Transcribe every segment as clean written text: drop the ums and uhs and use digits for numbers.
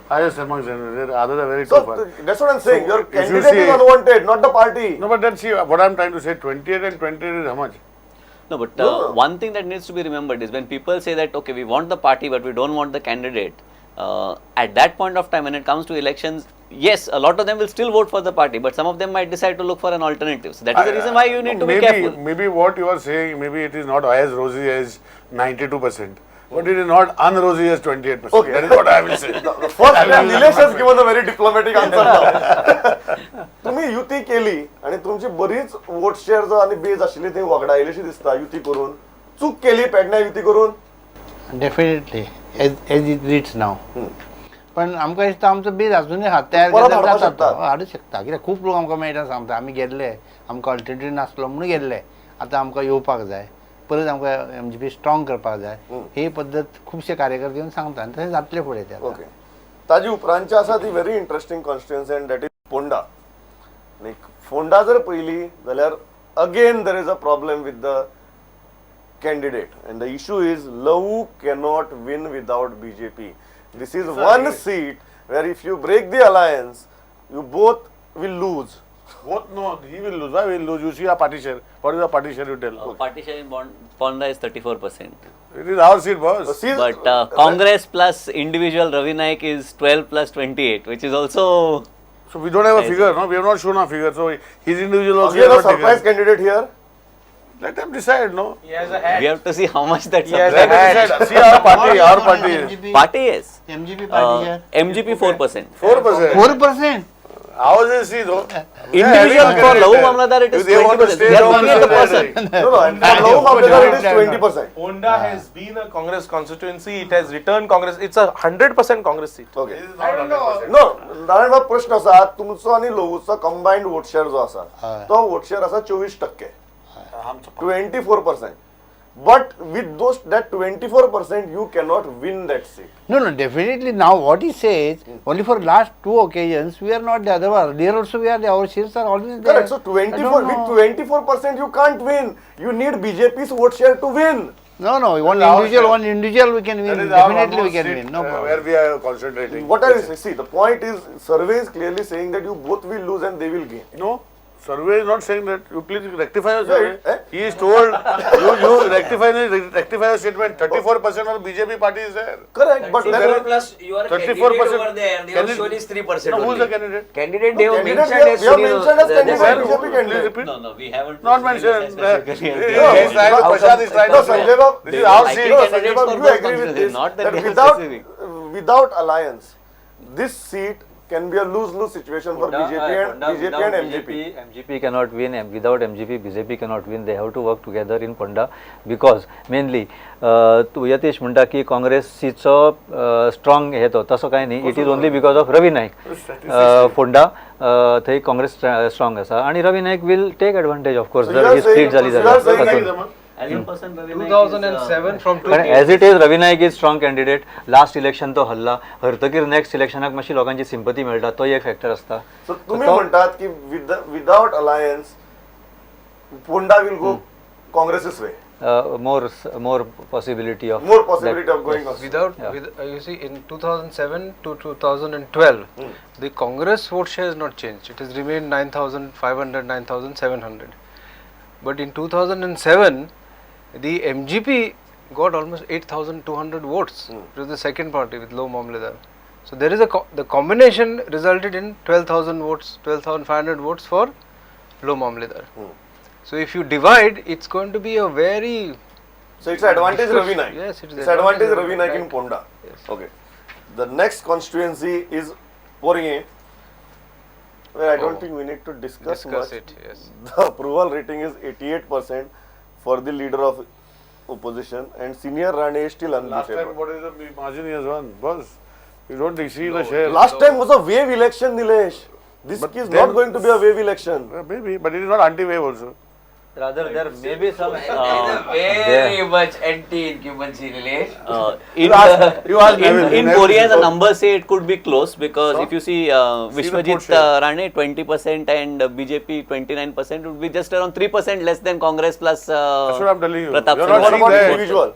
highest amongst them. Others are very So tough. that's what I'm saying. Your if you candidate is see- unwanted, not the party. No, but then see what I'm trying to say. 28 and 28 is how much? No, but No. one thing that needs to be remembered is when people say that, okay, we want the party, but we don't want the candidate, at that point of time, when it comes to elections, yes, a lot of them will still vote for the party, but some of them might decide to look for an alternative. So that is the reason why you need to be careful. Maybe what you are saying, maybe it is not as rosy as 92%, but it is not unrosy as 28%. Okay. That is what I will say. First, Nilesh has given a very diplomatic answer now. तुम्ही युती केली आणि तुमची बरीच vote share आणि beige आशिल्ली थंय वगडायलीशी दिसता युती करून. चूक केली पेडण्या युती करून. डेफिनेटली एज इट रीड्स नाव. पण आमकां दिसता आमचो बेज अजूनय हात तयार परत केल्यार हाडपाक जाता शकता. तो. हाडूं शकता कित्याक खूब लोक आमकां मेळटा सांगता आमी गेल्ले आमकां ऑल्टरनेटीव नासलो म्हणून गेल्ले आतां आमकां येवपाक जाय परत आमकां MGP स्ट्रॉंग करपाक जाय ही पद्दत खुबशे कार्यकर्ते येवन सांगता आनी तशें जातलें फुडें तें आतां. ओके. ताजी उपरांतची आसा ती very interesting constituency and that is Ponda. आनी फोंडा जर पयली जाल्यार again there is a problem with the candidate and the issue is Lavu cannot win without BJP. This is one seat where if you break the alliance, you both will lose. Both no, he will lose. Why will lose? You see a party share. What is the party share you tell? Party share in Ponda is 34%. It is our seat, boss. See, But Congress plus individual Ravi Naik is 12 plus 28, which is also... So we don't have a figure, no? We have not shown a figure. So his individual also again a has not surprise taken. candidate here. Let them decide, no? He has a hat. We have to see how much that He has Let them surprise. decide. See our party, our party. Party is MGP party share MGP 4%. 4%. 4%. How is it see though? Individual for Lavu Mamladar it is If they want to 20%. stay They are down, looking at the they are person. ready. No, and for Lavu Mamladar it is 20%. Honda has been a Congress constituency. It has returned Congress. It's a 100% Congress seat. Okay. This is not 100%. No, Narayan बाब प्रश्न असा तुमचो आणि लवूचो कंबायंड vote share जो असा तो vote share असा 24%. 24%. But with those that 24% you cannot win that seat. No, definitely now what he says, only for last 2 occasions, we are not the other one. There also we are, our seats are always there. Correct. So 24 with 24% you can't win. You need BJP's vote share to win. No, one That is our individual we can That win. is our Definitely we almost can seat, win. No problem. where we are concentrating. What are you see? The point is survey is clearly saying that you both will lose and they will gain. No, survey is not saying that. You please rectify your Yeah, survey. eh? He is told you rectify your statement. 34% of BJP party is there. Correct. But then 34 plus you are a 34% candidate over there. They have candidate- shown is 3% No, who is only. the candidate? Candidate they have candidate mentioned as we have Sunil- mentioned as the- candidate. Where? BJP Please candidate. repeat. No, we haven't. Not mentioned. Specifically. No, He is trying to how Prashad is trying No, to say. Sanjay Bab, This is our I seat. think No, Sanjay candidates Bab, for you both agree with constituencies, this? not that they are without specific. without alliance, this seat can be a lose-lose situation for BJP and MGP. MGP cannot win, and without MGP, BJP cannot win. They have to work together in Ponda because mainly तू यतीश म्हणटा की Congress सीचो strong हे तो तसो काय न्ही. It is only because of Ravi Naik Ponda थंय Congress strong आसा आणि Ravi Naik will take advantage of course So जर you are ही स्प्लीट जाली saying- you are saying जाल्यार. 11% Ravi Naik is, 2007 from पण as it is Ravi Naik is strong candidate. Last election तो हरला, हरतकीर नेक्स्ट इलेक्शनाक मातशी लोकांची सिंपती मेळटा, तो एक फॅक्टर आसता. So तुम्ही म्हणतात की without alliance, Ponda will go Congress's way. more possibility of More possibility of going on. you see in 2007 to 2012 the Congress vote share has not changed. It has remained 9,500 9,700. But in 2007 the MGP got almost 8,200 votes. It was the second party with Lavu Mamladar. So there is the combination resulted in 12,000 votes, 12,500 votes for Lavu Mamladar. So if you divide, it's going to be a very So it's advantage Ravi Naik. Yes, it is It's advantage advantage Ravi Naik in Naik. Ponda. Yes. Okay. The next constituency is Poringe, where I don't think we need to discuss much. it. Yes. The approval rating is 88% for the leader of opposition, and senior Rane is still Last time, unbeatable. what is the margin he has won? Boss, you don't see the share. Last time was a wave election, Nilesh. This But is then- not going to be a wave election. Maybe, but it is not anti-wave also. rather there may be some Very much anti-incumbency, Nilesh. In you ask Neville. in Neville Korea, the is- numbers say it could be close because So? if you see vote Vishwajit share. Rane 20% and BJP 29% would be just around 3% less than Congress plus That's what I'm telling you. Pratap You're Singh. not What seeing about that. individual?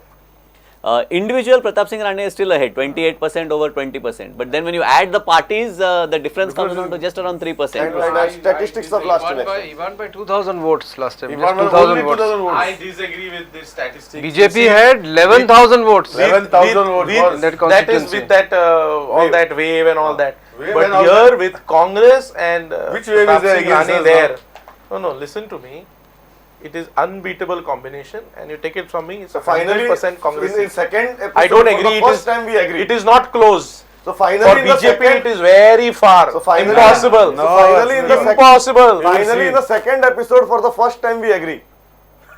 Individual Pratap Singh Rane is still ahead, 28% over 20%. But then when you add the parties, the difference comes down to just around 3%. And statistics of last election. He won by 2,000 votes last time. He Just won by 2,000 only votes. 2,000 votes. I disagree with this statistic. BJP had 11,000 votes. 11,000 votes. In that That is constituency. with that all Wave. that wave and all that. Wave But and all here that. with Congress and Which wave is Pratap there Singh against Rane us there. No, listen to me. It is unbeatable combination, and you take it from me. It's So a finally, 100% Congress. in second episode, I don't for agree. the It first is time we agree. It is not close. So finally, For in the BJP, second, it is very far. So finally- Impossible. So finally, in the second, Impossible. finally in the second episode, for the first time, we agree.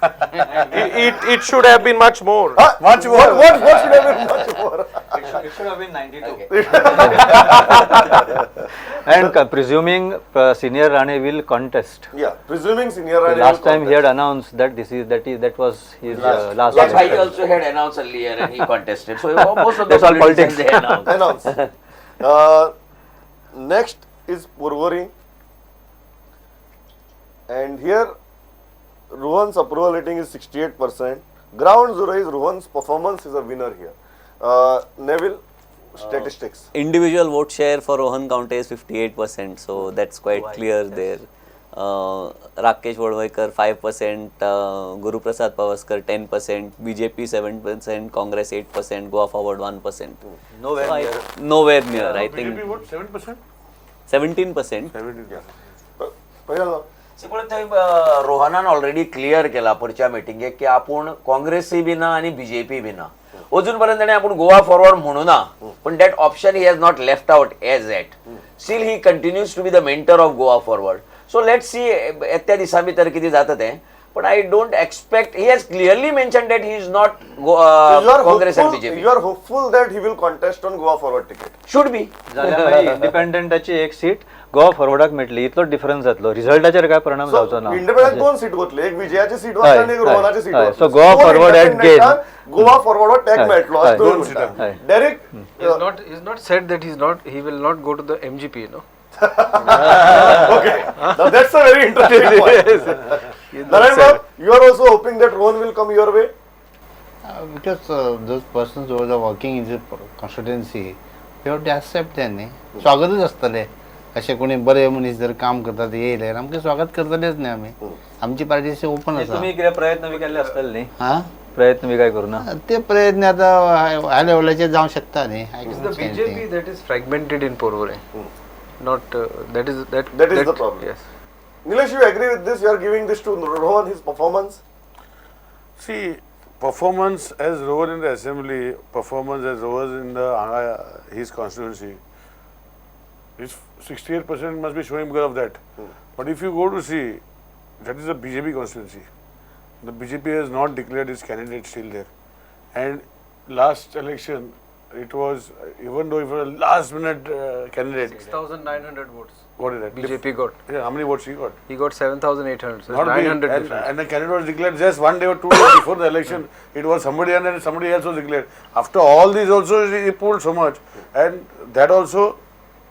It should have been much more. Much more. What should have been much more? It should have been 92. And presuming Senior Rane will contest. Yeah, presuming Senior Rane Last will time he had announced that that was his last That's why he election. also had announced earlier and he contested. So most of the That's all politicians politics. they announced. announce. Next is Purvori, and here Rohan's approval rating is 68%. Ground zero is Rohan's performance is a winner here. Neville, statistics. Individual vote share for Rohan County is 58%, so that's quite clear there. Rakesh Wadvaikar 5%, Guru Prasad Pavaskar 10%, BJP 7%, Congress 8%, Goa Forward 1%. Nowhere So near. nowhere near. I think BJP what? 7%? 17%. 17%. पहिलं पण थंय रोहनान already clear केला पुढच्या मिटिंगेक की आपण काँग्रेसय B ना आणि BJP B ना अजून पर्यंत ताणें आपण गोवा फॉरवर्ड म्हणू ना पण that option he has not left out as at still he continues to be the mentor of Goa forward so let see येत्या दिसा भितर कितें जाता तें पण I don't expect he has clearly mention that he is not Congress and BJP you are hopeful that he will contest on Goa forward ticket. Should be इंडिपेंडंटाची एक seat Goa फॉरवर्डाक मेळटली इतलो डिफरन्स जातलो रिझल्टाचेर काय परिणाम So जावचो ना इंडिपेंडंट दोन सीट वतले, एक विजयाची सीट हय, वतली आणि एक हय, रोहनाची सीट हय. वतली. So Goa दोन forward at independent gain. Goa forward tag हय, मेळटलो हय. अशें दोन दोन म्हणटा. हय. Derek, He's not said that he will not go to the MGP, you know. okay, now that's a very interesting point. Narayan Bab, you are also hoping that Rohan will come your way. Because those persons who are working in the constituency, they have to accept त्यांनी स्वागतच असतले असे कोणी बरे मनीस जर काम करतात येयले आमचे स्वागत करतलेच नाही आम्ही आमची पार्टी ओपन आसा तुम्ही कितें प्रयत्न बी केल्ले आसतले न्ही हा प्रयत्न बी काय करूना ते प्रयत्न आता हाय लेवलाचे जावं शकता न्ही I It's cannot the say BJP anything. that is fragmented in Porvore. Not that is the problem. Yes. Nilesh, you agree with this? You are giving this to Rohan, his performance. See, performance as Rohan in the assembly, performance as Rohan in the his constituency, his 68% must be showing because of that. But if you go to see, that is a BJP constituency. The BJP has not declared its candidate still there. And last election, it was, even though it was a last minute candidate, 6,900 votes. what is that? BJP got. Yeah, how many votes he got? He got 7,800. So Not it's big. 900 and, difference. and the candidate was declared just 1 day or 2 days before the election. It was somebody and then somebody else was declared. After all these also he pulled so much, and that also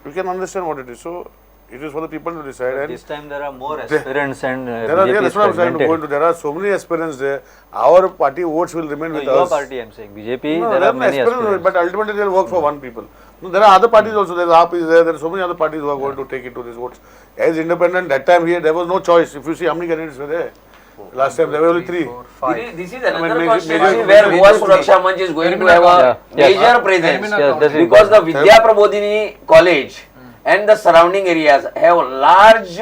you can understand what it is. So it is for the people to decide. And this time there are more aspirants and there are, yeah, BJP that's is what I'm trying to go fragmented. into. There are so many aspirants there. Our party votes will remain No, with your us. party I'm saying BJP No, there are many aspirants, aspirants. but ultimately they'll work for one people. No, there are other parties also. There's AAP is there. There are so many other parties who are going to take it to these votes. As independent, that time here there was no choice. If you see how many candidates were there, last time there were only 3. This is I mean, another major- constituency major- where major- Goa Suraksha Manch is going to have a Yeah, yes. major presence Yes, that's because the important. Vidya Prabodhini College and the surrounding areas have large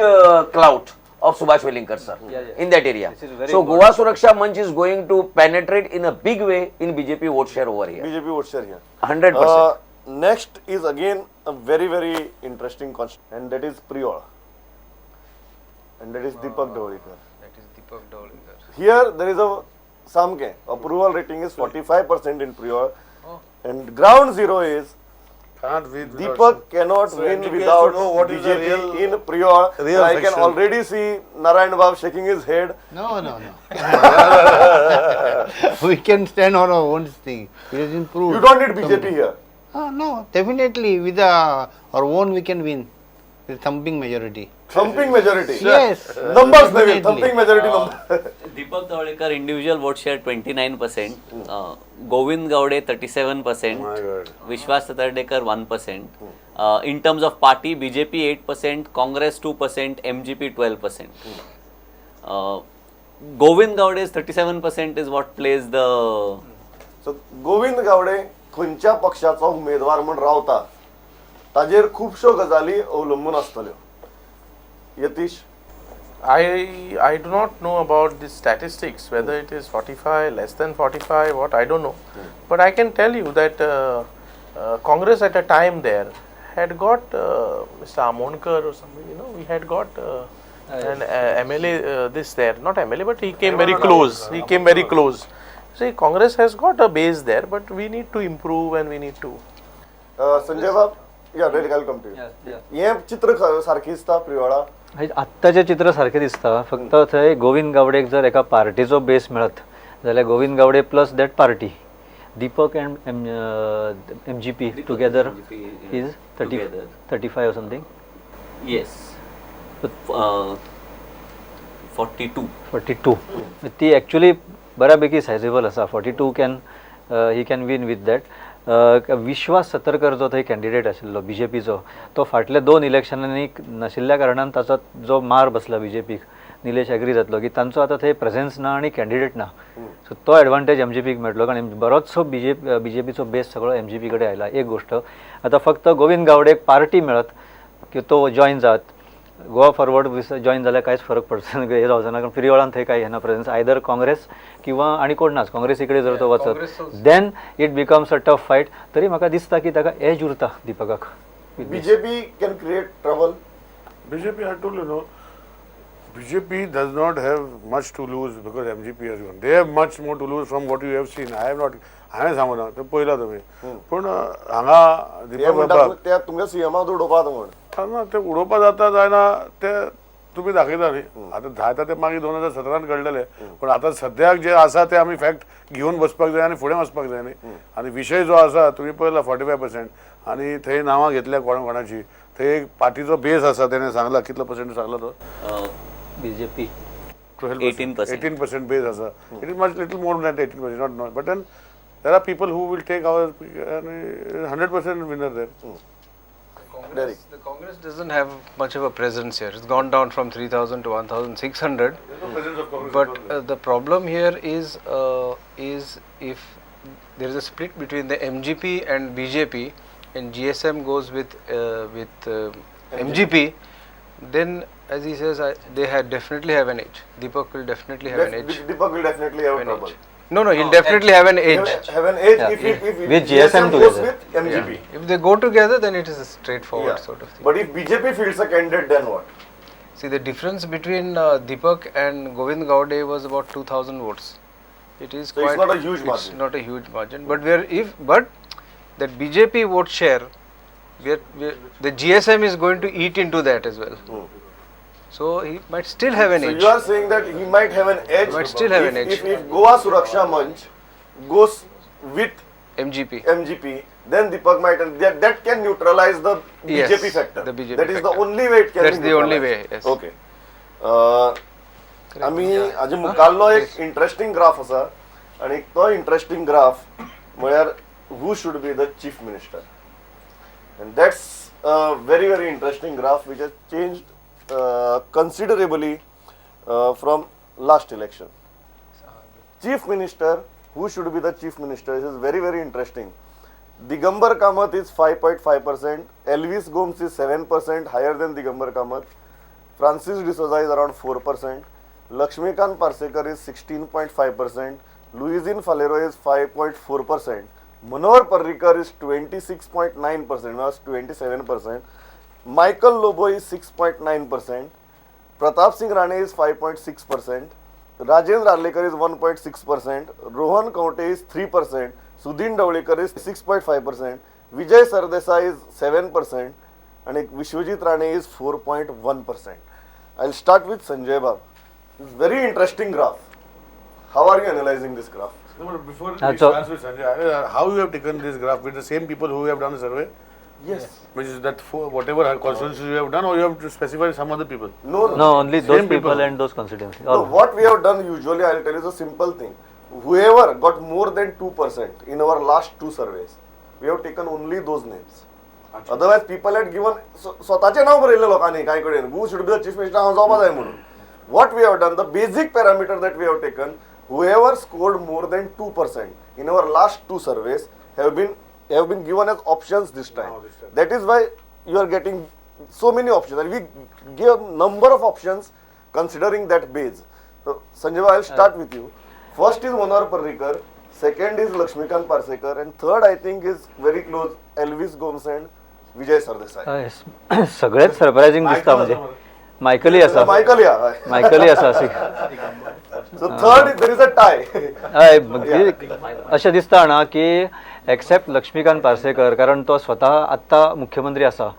clout of Subhash Velinkar sir in that area. This is very So Goa Suraksha Manch is going to penetrate in a big way in BJP vote share over here. BJP vote share here. 100%. Next is again a very, very interesting concept, and that is Priol. And that is Deepak Davalikar. That is Deepak Davalikar. Here there is a Samke. Approval rating is 45% in Priol. And ground zero is Can't win without- Deepak cannot So win MDK has to without know what is the BJP real- in Priol. real I can section. already see Narayan Bab shaking his head. No. We can stand on our own thing. It has improved. You don't need BJP here. No, definitely with our own we can win. Thumping majority. Thumping majority. Yes. Numbers नव्हे, Definitely. Thumping majority number. Deepak Tawalekar individual vote share 29%, Govind Gowde 37%, My God. Vishwas Satardekar 1%. In terms of party, BJP 8%, Congress 2%, MGP 12%. Govind Gowde's 37% is what plays the. सो गोविंद गावडे खंयच्या पक्षाचो उमेदवार म्हूण रावता ताजेर खुबश्यो गजाली अवलंबून आसतल्यो. Yatish. I do not know about the statistics, whether it is 45, less than 45, what, I don't know. But I can tell you that Congress at a time there had got Mr. Amonkar or something, you know, we had got an MLA, this there, not MLA, but he came very close. He came very close. See, Congress has got a base there, but we need to improve and we need to. Sanjay बाब, या daily काल come to you. हे चित्र सारखी दिसता प्रिवाळा. आत्ताचें चित्र सारकें दिसता, फक्त थंय गोविंद गावडेक जर एका पार्टीचो बेस मेळत जाल्यार Govind Gawade plus that party, Deepak and MGP together is 35 or something. Yes. 42. 42. ती एक्चुअली बऱ्यापैकी सायजेबल आसा. 42 he can win with that. Vishwas Satarkar जो थंय कॅन्डिडेट आशिल्लो BJPचो, तो फाटल्या 2 इलेक्शनांनी नाशिल्ल्या कारणान ताचो जो मार बसला BJPक, निलेश एग्री जातलो की तांचो आतां थंय प्रेझेन्स ना आनी कॅन्डिडेट ना. सो तो एडवांटेज MGPक मेळटलो, कारण बरोचसो BJPचो बेस सगळो MGP कडेन आयला. एक गोश्ट. आतां फक्त गोविंद गावडेक पार्टी मेळत की तो जॉयन जात. गोवा फॉरवर्ड जॉईन जाल्यार कांयच फरक पडचो हे जावचो ना, कारण फ्रीवळान थंय कांय येना प्रेझेन्स. आयदर काँग्रेस किंवा आनी कोण नाच. काँग्रेसी कडेन जर तो वचत then it becomes a tough fight. तरी म्हाका दिसता की ताका एज उरता दिपकाक. BJP can create trouble. BJP, I told you, no. BJP does not have much to lose because MGP has gone. They have much more to lose from what you have seen. I have not. हांवें सांगूना ते पळयला तुमी. पूण हांगा हे दीपक म्हणटा बाबा ते तुमच्या सीएमाक उडोवपाक म्हण. ना ते उडोवपा जाता जायना ते तुमी दाखयता न्ही. आतां जाता ते मागीर 2017 घडलेले, पूण आतां सद्याक जे आसा ते आमी फॅक्ट घेवन बसपाक जाय आनी फुडें वचपाक जाय न्ही. आनी विशय जो आसा तुमी पळयला 45% आनी थंय नांवां घेतल्या कोणाची. थंय एक पार्टीचो बेस आसा, तेणें सांगला कितलो पर्सेंट सांगला तो. BJP 18%. 18% base asa. It is much little more than 18%, not. But then there are people who will take our 100% winner there. The Congress doesn't have much of a presence here. It's gone down from 3,000 to 1,600. But the problem here is if there is a split between the MGP and BJP, and GSM goes with MGP, then as he says, they definitely have an edge. Deepak will definitely have an edge. Deepak will definitely have trouble. No, he'll definitely have an edge. Have an edge if With GSM goes together. with MGP. If they go together, then it is a straightforward Yeah. sort of thing. But if BJP fields a candidate, then what? See, the difference between Deepak and Govind Gowde was about 2,000 votes. It is So it's quite. not a huge It's margin. not a huge margin. But that BJP vote share, the GSM is going to eat into that as well. So he might still have an So edge. you are saying that he might have an edge. Might still have an edge. If Goa Suraksha Manch goes with MGP. MGP, then Deepak might, and that can neutralize the Yes, BJP factor. the BJP that is the factor. only way it can That's be the only way, neutralized. yes. Okay. आम्ही आज मुखाल्लो एक interesting graph आसा, आणि तो interesting graph म्हळ्यार who should be the chief minister, and that's a very very interesting graph which has changed considerably from last election. Chief minister, who should be the chief minister? This is very very interesting. Digambar Kamath is 5.5%, Elvis Gomes is 7%, higher than Digambar Kamath. Francis D'Souza is around 4%, Lakshmikant Parsekar is 16.5%, Luizin Falero is 5.4%, Manohar Parrikar is 26.9%, was 27%, Michael Lobo is 6.9%, Pratap Singh Rane is 5.6%, Rajendra Arlekar is 1.6%, Rohan Kaunte is 3%, Sudhin Davlekar is 6.5%, Vijay Sardesai is 7%, and Vishwajit Rane is 4.1%. I'll start with Sanjay Bab. It's very interesting graph. How are you analyzing this graph? No, but before we So- start with Sanjay, how you have taken this graph with the same people who have done the survey? Yes. Which is that for whatever constituencies you have done, or you have to specify some other people? No. No, only those Same people people. and those constituencies. No, what we have done usually, I'll tell you the simple thing. Whoever got more than 2% in our last 2 surveys, we have taken only those names. Otherwise, people had given स्वतःचे नाव बरयले लोकांनी काय कडेन who should be the chief minister हांव जावपा जाय म्हणून. What we have done, the basic parameter that we have taken, whoever scored more than 2% in our last 2 surveys have been given as options this time. That is why you are getting so many options, and we give number of options considering that base. So, Sanjay, I'll start with you. First is Manohar Parrikar, second is Lakshmikant Parsekar, and third I think is very close, Elvis Gomes and Vijay Sardesai. सगळेच surprising दिसता म्हणजे मायकली आसा Michael, yeah. मायकली आसा So third, there is a tie. हय अशें दिसता ना की एक्सेप्ट लक्ष्मीकांत पार्सेकर कारण तो स्वता आत्ता मुख्यमंत्री आसा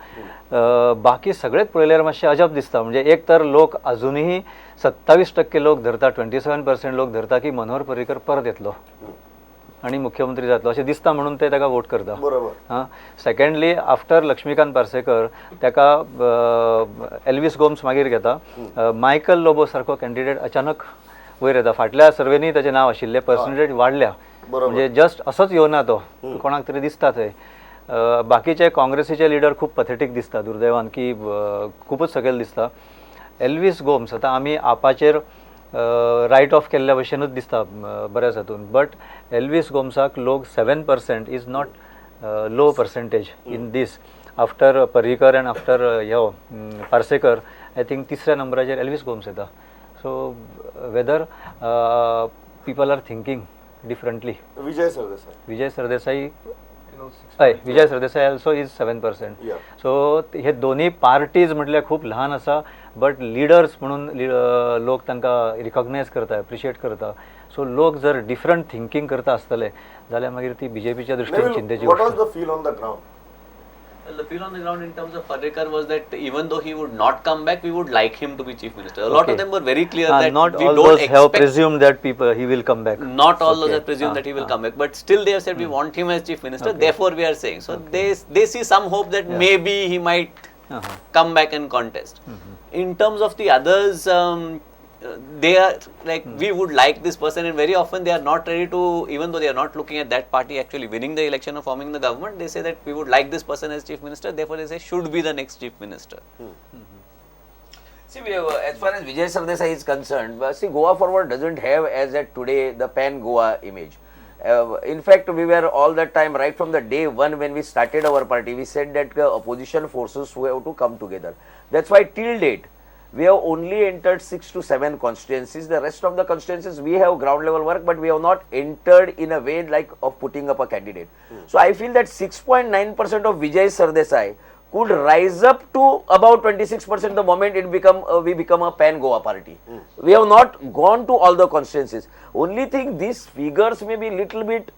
बाकी सगळेच पळयल्यार मातशें अजब दिसता म्हणजे एक तर लोक अजुनूय 27% लोक धरता 27% लोक धरता की मनोहर पर्रीकर परत येतलो आणि मुख्यमंत्री जातलो अशें दिसता म्हणून ते ताका वोट करता बरोबर. हां सेकंडली आफ्टर लक्ष्मीकांत पार्सेकर ताका एल्विस गोम्स मागीर घेता मायकल लोबो सारको कॅन्डिडेट अचानक वयर येता फाटल्या सर्वेनी ताचें नांव आशिल्लें पर्संटेज वाडल्या म्हणजे जस्ट असोच येवना तो कोणाक तरी दिसता थंय बाकीचे काँग्रेसीचे लिडर खूब पथेटीक दिसता दुर्दैवान की खूबच सकयल दिसता एल्विस गोम्स आतां आमी आपाचेर रायट ऑफ केल्ल्या भशेनूच दिसता बऱ्याच हातून बट एल्विस गोम्साक लोक 7% is not low percentage in this after Parrikar and after ह्यो पार्सेकर आय थिंक 3ऱ्या नंबराचेर एल्विस गोम्स येता so whether people are thinking differently Vijay Sardesai. Vijay Sardesai हय Vijay Sardesai also is 7% Yeah. So हे दोन्ही पार्टीज म्हटल्यार खूब ल्हान आसा बट लिडर्स म्हणून लोक तांकां रिकॉग्नायज करता एप्रिशिएट करता सो लोक जर डिफरंट थिंकींग करता आसतले जाल्यार मागीर ती बीजेपीच्या दृश्टीन Neville, चिंतेची what was गोष्ट the feel on the ground? Well, the feel on the ground in terms of Parrikar was that even though he would not come back, we would like him to be chief minister. A lot Okay. of them were very clear that not we all don't those have expect. presumed that people he will come back. Not all those Okay. have presumed that he will come back, but still they have said we want him as chief minister. Therefore, we are saying so. They see some hope that maybe he might come back and contest. In terms of the others, they are like we would like this person, and very often they are not ready to, even though they are not looking at that party actually winning the election or forming the government. They say that we would like this person as chief minister. Therefore, they say should be the next chief minister. See, as far as Vijay Sardesai is concerned, see, Goa Forward doesn't have as at today the pan Goa image. In fact, we were all that time, right from the day one when we started our party, we said that opposition forces who have to come together. That's why till date, we have only entered 6 to 7 constituencies. The rest of the constituencies, we have ground level work, but we have not entered in a way like of putting up a candidate. So I feel that 6.9% of Vijay Sardesai could rise up to about 26% the moment it we become a pan Goa party. We have not gone to all the constituencies. Only thing, these figures may be little bit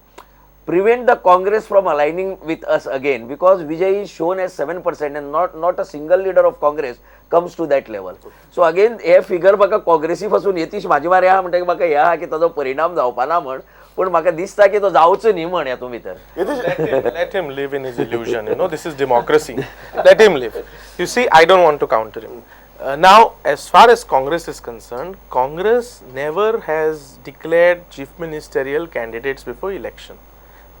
prevent the Congress from aligning with us again, because Vijay is shown as 7% and not a single leader of Congress comes to that level. So again, hey figure म्हाका काँग्रेसी पासून येतीश म्हाजे मारे आहा म्हणटा म्हाका हे आहा की ताजो परिणाम जावपा ना म्हण पण म्हाका दिसता की तो जावचो न्ही म्हण हेतून भितर. Let him live in his illusion. You know, this is democracy. Let him live. You see, I don't want to counter him. Now, as far as Congress is concerned, Congress never has declared chief ministerial candidates before election,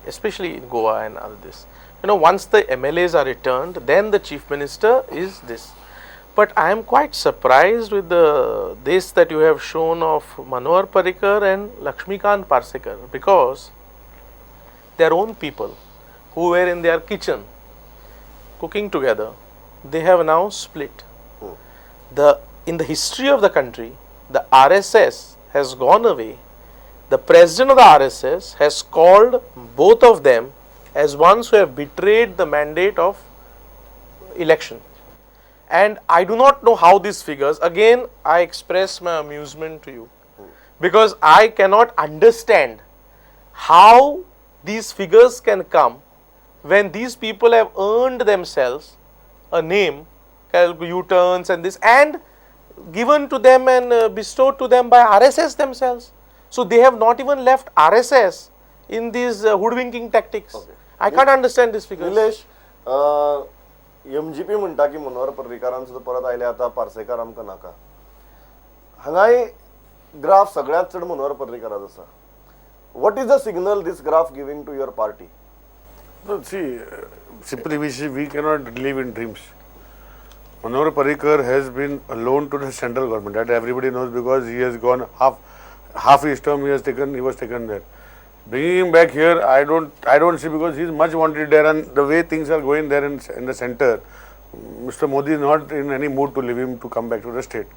especially in Goa and all this. You know, once the MLAs are returned, then the chief minister is this. But I am quite surprised with this that you have shown of Manohar Parrikar and Lakshmikant Parsekar, because their own people who were in their kitchen cooking together, they have now split. In the history of the country, the RSS has gone away. The president of the RSS has called both of them as ones who have betrayed the mandate of election. And I do not know how these figures, again I express my amusement to you, because I cannot understand how these figures can come when these people have earned themselves a name, U-turns and this, and given to them and bestowed to them by RSS themselves. So they have not even left RSS in these hoodwinking tactics. I can't understand these figures. Nilesh, MGP म्हणटा की मनोहर पर्रीकारान सुद्दां परत आयले आता पार्सेकार आमकां नाका. हांगाय graph सगळ्यात चड मनोहर पर्रीकाराचो आसा. What is the signal this graph giving to your party? No, see, simply we cannot live in dreams. Manohar Parrikar has been alone to the central government. That everybody knows because he has gone half his term he was taken there. Bringing him back here, I don't see because he is much wanted there, and the way things are going there in the center, Mr. Modi is not in any mood to leave him to come back to the state.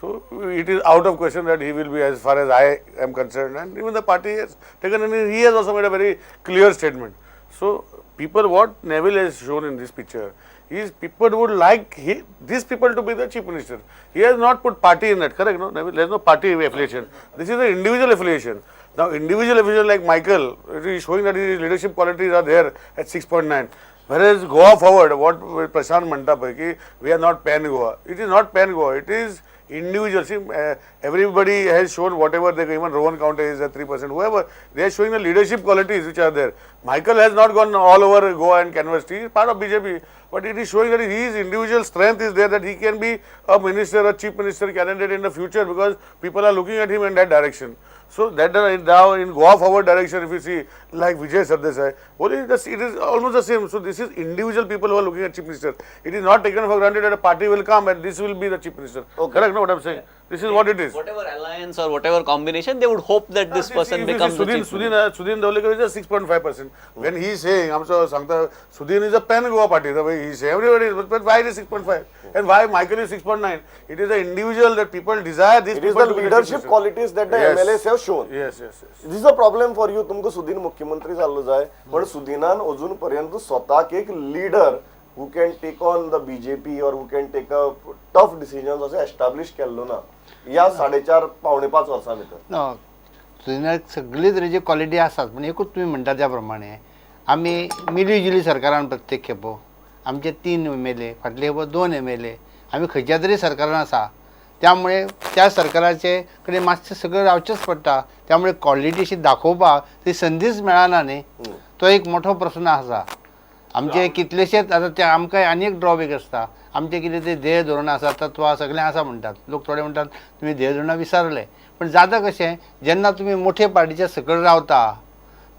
So it is out of question that he will be, as far as I am concerned, and even the party has taken, and he has also made a very clear statement. So people, what Neville has shown in this picture is people would like these people to be the chief minister. He has not put party in that, correct? No, Neville, there is no party affiliation. This is an individual affiliation. Now individual affiliation like Michael, it is showing that his leadership qualities are there at 6.9. Whereas Goa forward, what Prashant Manta, we are not pan Goa. It is not pan Goa. It is individual. See, everybody has shown whatever they, even Rohan County is at 3%, whoever, they are showing the leadership qualities which are there. Michael has not gone all over Goa and canvassed. He is part of BJP, but it is showing that his individual strength is there, that he can be a minister, a chief minister candidate in the future because people are looking at him in that direction. So that now in Goa forward direction, if you see like Vijay Sardesai, it is almost the same. So this is individual people who are looking at chief minister. It is not taken for granted that a party will come and this will be the chief minister. Okay. Correct? No, what I'm saying. This is what it is. Whatever alliance or whatever combination, they would hope that this person becomes the chief minister. Sudhin Dawlikar is a 6.5%. When he is saying, Sudhin is a pan Goa party, the way he is saying, everybody is, but why it is 6.5? And why Michael is 6.9? It is the individual that people desire. These It is people the to be leadership chief minister. qualities that the Yes. MLAs have shown. Yes. This is a problem for you. तुमको सुदीन मुख्यमंत्री झालो जाय, पण सुदीनान अजून पर्यंत स्वतःक एक leader who can take on the BJP or who can take a tough decisions असे establish केल्लो ना या 4.5 वर्सां भितर. सुदिनाक सगळी तरेची क्वॉलिटी आसात, पण एकूच तुम्ही म्हणटा त्या प्रमाणे आमी मिलीजुली सरकारान प्रत्येक खेपो आमचे 3 MLA, फाटले खेपो 2 MLA, आमी खंयच्या तरी सरकारान आसा. त्यामुळे त्या सरकाराचे कडेन मातशें सगळें रावचेंच पडटा. त्यामुळे क्वॉलिटी अशी दाखोवपाक ती संदीच मेळना न्ही. तो एक मोठो प्रश्न आसा. आमचे कितलेशेच आतां ते आमकां आनी एक ड्रॉबॅक आसता. आमचे कितें ते ध्येय धोरणां आसा, तत्वां सगळें आसा म्हणटात. लोक थोडे म्हणटात तुमी ध्येय धोरणां विसरले. पण जाता कशें, जेन्ना तुमी मोठे पार्टीच्या सकयल रावता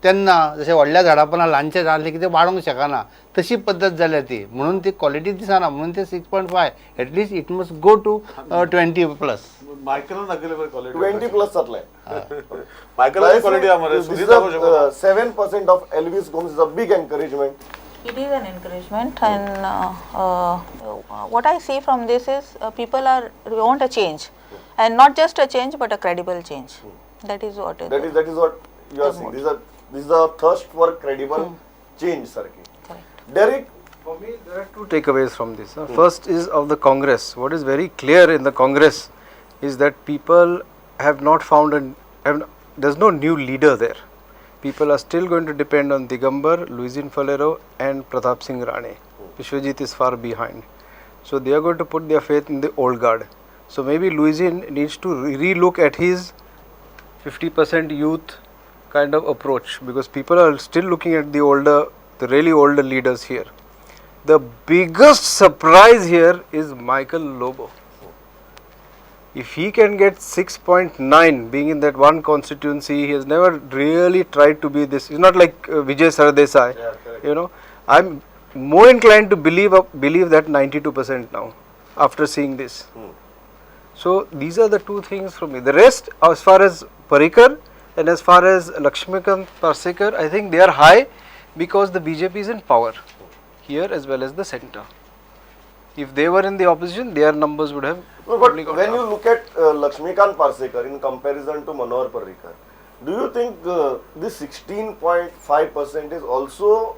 तेन्ना जशें व्हडल्या झाडापणां ल्हानशें झाड कितें वाडोवंक शकना, तशी पद्दत जाल्या ती. म्हणून ती क्वॉलिटी दिसना. म्हणून ते 6.5 at least it must go to 20+. Michael is quality. 20+ जातले. Michael is quality. This is a 7% of Elvis Gomes is a big encouragement. It is an encouragement, and what I see from this is people want a change, and not just a change but a credible change. That is what it is. That is what you are saying. This is a thirst for credible change, Sarki. Correct. Derek, For me, there are two takeaways from this. First is of the Congress. What is very clear in the Congress is that people have not found there's no new leader there. People are still going to depend on Digambar, Luisin Falero and Pratap Singh Rane. Vishwajit is far behind. So they are going to put their faith in the old guard. So maybe Luisin needs to re-look at his 50% youth kind of approach, because people are still looking at the really older leaders here. The biggest surprise here is Michael Lobo. If he can get 6.9, being in that one constituency, he has never really tried to be this. He's not like Vijay Sardesai. You know, I'm more inclined to believe that 92% now after seeing this. So these are the two things from me. The rest, as far as Parrikar and as far as Lakshmikant Parsekar, I think they are high because the BJP is in power here as well as the centre. If they were in the opposition, their numbers would have. No, but when you look at Lakshmikant Parsekar in comparison to Manohar Parrikar, do you think this 16.5% is also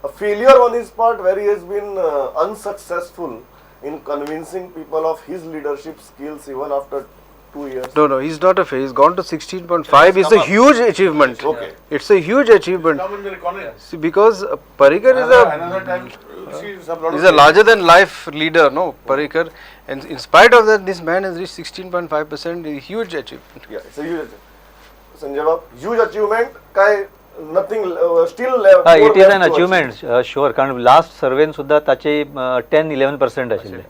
a failure on his part, where he has been unsuccessful in convincing people of his leadership skills even after 2 years? No, he's not a failure. He's gone to 16.5. It's a huge achievement. Okay. It's a huge achievement. Come in the corner. See, because Parrikar Another time, see, some lot of is a larger than life leader, no, Parrikar. And in spite of that, this man has reached 16.5%, a huge achievement. Yeah, it's a huge achievement. Sanjay Bab, huge achievement. Kai nothing still it is an achievement sure, कारण last सर्वेन सुद्धा ताचे 10-11% आशिल्ले.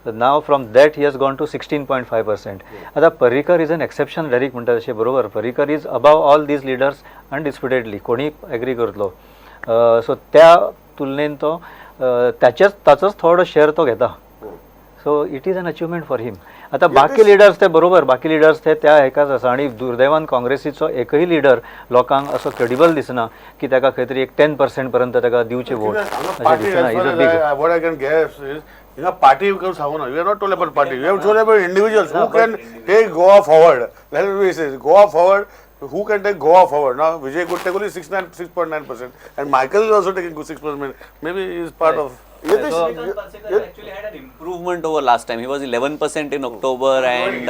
Now from that he has gone to 16.5%. आता Parrikar is an exception direct म्हणटा तशें बरोबर. Parrikar is above all these leaders undisputedly, कोणी एग्री करतलो. सो त्या तुलनेन तो ताचोच थोडो शेअर तो घेता. So it is an achievement for him. आता बाकी लिडर्स ते बरोबर, बाकी लिडर्स ते त्या हेकाच आसा, आणि दुर्दैवान काँग्रेसीचो एकय लिडर लोकांक असो क्रेडिबल दिसना की ताका खंय तरी एक 10% पर्यंत ताका दिवचे वोट अशें दिसना. Is a big what I can guess is, party comes out. We are not told about party. We have told about individuals who can take Goa forward. Let me say, Goa forward. Who can take Goa forward? Now Vijay could take only 6.9%, and Michael is also taking 6%. Maybe he is part of. Actually had an improvement over last time. He was 11% in October and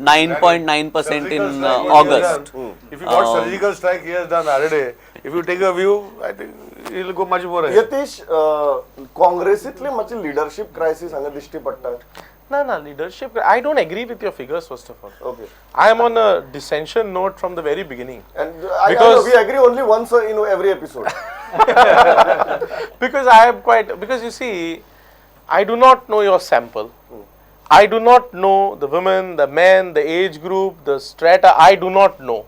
9.9% in August. If you got surgical strike he has done already, if you take a view, I think he will go much more ahead. Yatish काँग्रेसीतली मातशी leadership crisis हांगा दिश्टी पडटा. No, leadership. I don't agree with your figures, first of all. Okay. I am on a dissension note from the very beginning. And I know we agree only once in every episode. Because I am quite, because you see, I do not know your sample. I do not know the women, the men, the age group, the strata. I do not know.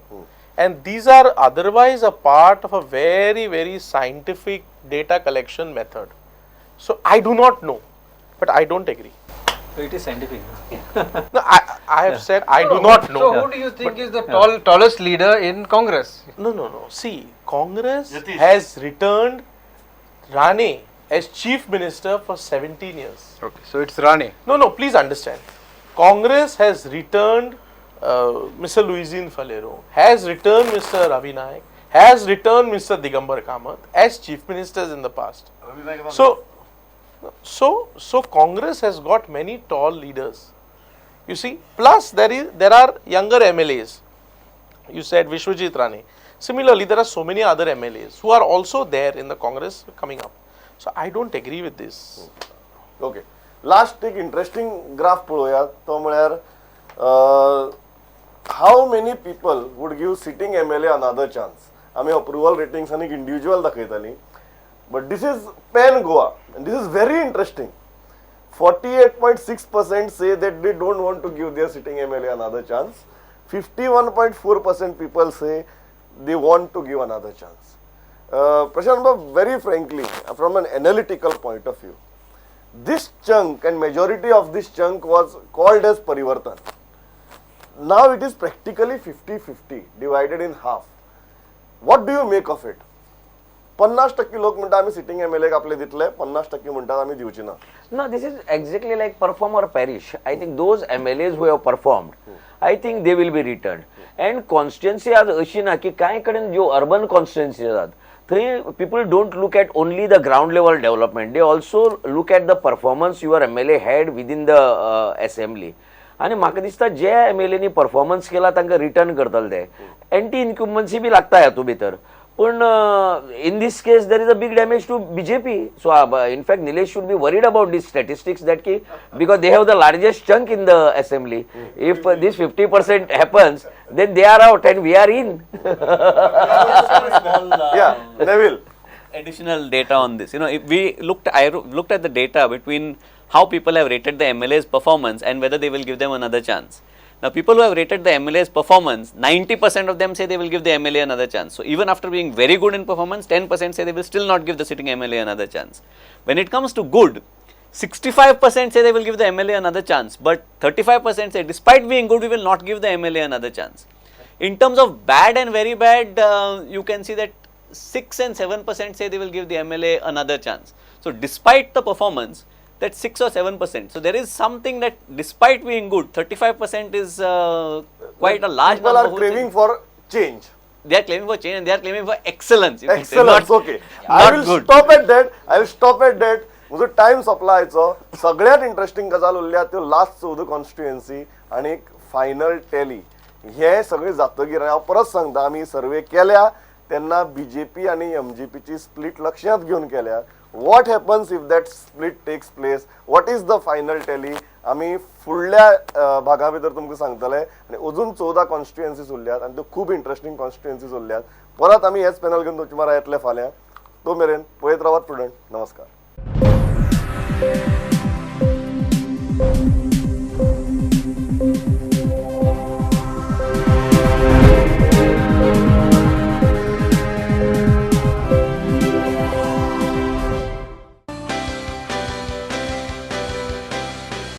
And these are otherwise a part of a very, very scientific data collection method. So I do not know, but I don't agree. It is scientific. No, I have said I do not know. So who do you think is the tallest leader in Congress? No. See, Congress has returned Rane as chief minister for 17 years. Okay, so it's Rane. No, please understand. Congress has returned Mr. Luizin Falero, has returned Mr. Ravi Naik, has returned Mr. Digambar Kamath as chief ministers in the past. So Congress has got many tall leaders. You see, plus there are younger MLAs. You said Vishwajit Rane. Similarly, there are so many other MLAs who are also there in the Congress coming up. So I don't agree with this. Okay, last एक interesting graph पळोवया. तो म्हळ्यार how many people would give sitting MLA another chance. आमी approval ratings आनी individual दाखयताली, but this is pan Goa and this is very interesting. 48.6% say that they don't want to give their sitting MLA another chance. 51.4% people say they want to give another chance. Prashant, very frankly, from an analytical point of view, this chunk and majority of this chunk was called as Parivartan. Now it is practically 50-50, divided in half. What do you make of it? 50% लोक म्हणटा आम्ही sitting MLA आपले दितले, 50% म्हणतात आम्ही दिवची ना. No, this is exactly like perform or perish. I think those MLAs who have performed, I think they will be returned. And constituency आज अशी ना की काय कडेन जो urban constituency आसात थंय people don't look at only the ground level development. They also look at the performance your MLA had within the assembly. आणि म्हाका दिसता जे MLA नी परफॉर्मन्स केला तांकां रिटर्न करतले ते. एंटी इन्क्युम्बन्सी बी लागता हातूं भितर. पण in this case there is a big damage to BJP. So in fact Nilesh should be worried about these statistics that because they have the largest chunk in the assembly. If this 50% happens, then they are out and we are in. Yeah, Neville. Additional data on this. You know, if I looked at the data between how people have rated the MLA's performance and whether they will give them another chance. Now, people who have rated the MLA's performance, 90% of them say they will give the MLA another chance. So, even after being very good in performance, 10% say they will still not give the sitting MLA another chance. When it comes to good, 65% say they will give the MLA another chance, but 35% say despite being good, we will not give the MLA another chance. In terms of bad and very bad, you can see that 6 and 7% say they will give the MLA another chance. So, despite the performance, that's 6 or 7%. So there is something that despite being good, 35% is quite a large people number. People are craving for change. They are claiming for change and they are claiming for excellence. Excellence, okay. I will stop at that. म्हजो time सोंपलायचो. सगळ्यात interesting गजाल उरल्या त्यो last 14 constituency आणि एक final tally. हे सगळे जातकीर हांव परत सांगता, आमी सर्वे केल्या तेन्ना BJP आणि MGPची स्प्लिट लक्षांत घेवन केल्या. What happens if that split takes place? What is the final tally? आम्ही फुडल्या भागा भितर तुमकां सांगतले. आणि अजून 14 कॉन्स्टिट्युएन्सीज उरल्यात आणि त्यो खूब इंटरेस्टिंग कॉन्स्टिट्युएन्सीज उरल्यात. परत आमी हेच पॅनल घेवन तुमचे म्हऱ्या येतले फाल्यां. तो मेरेन पळयत रावात प्रुडंट. नमस्कार.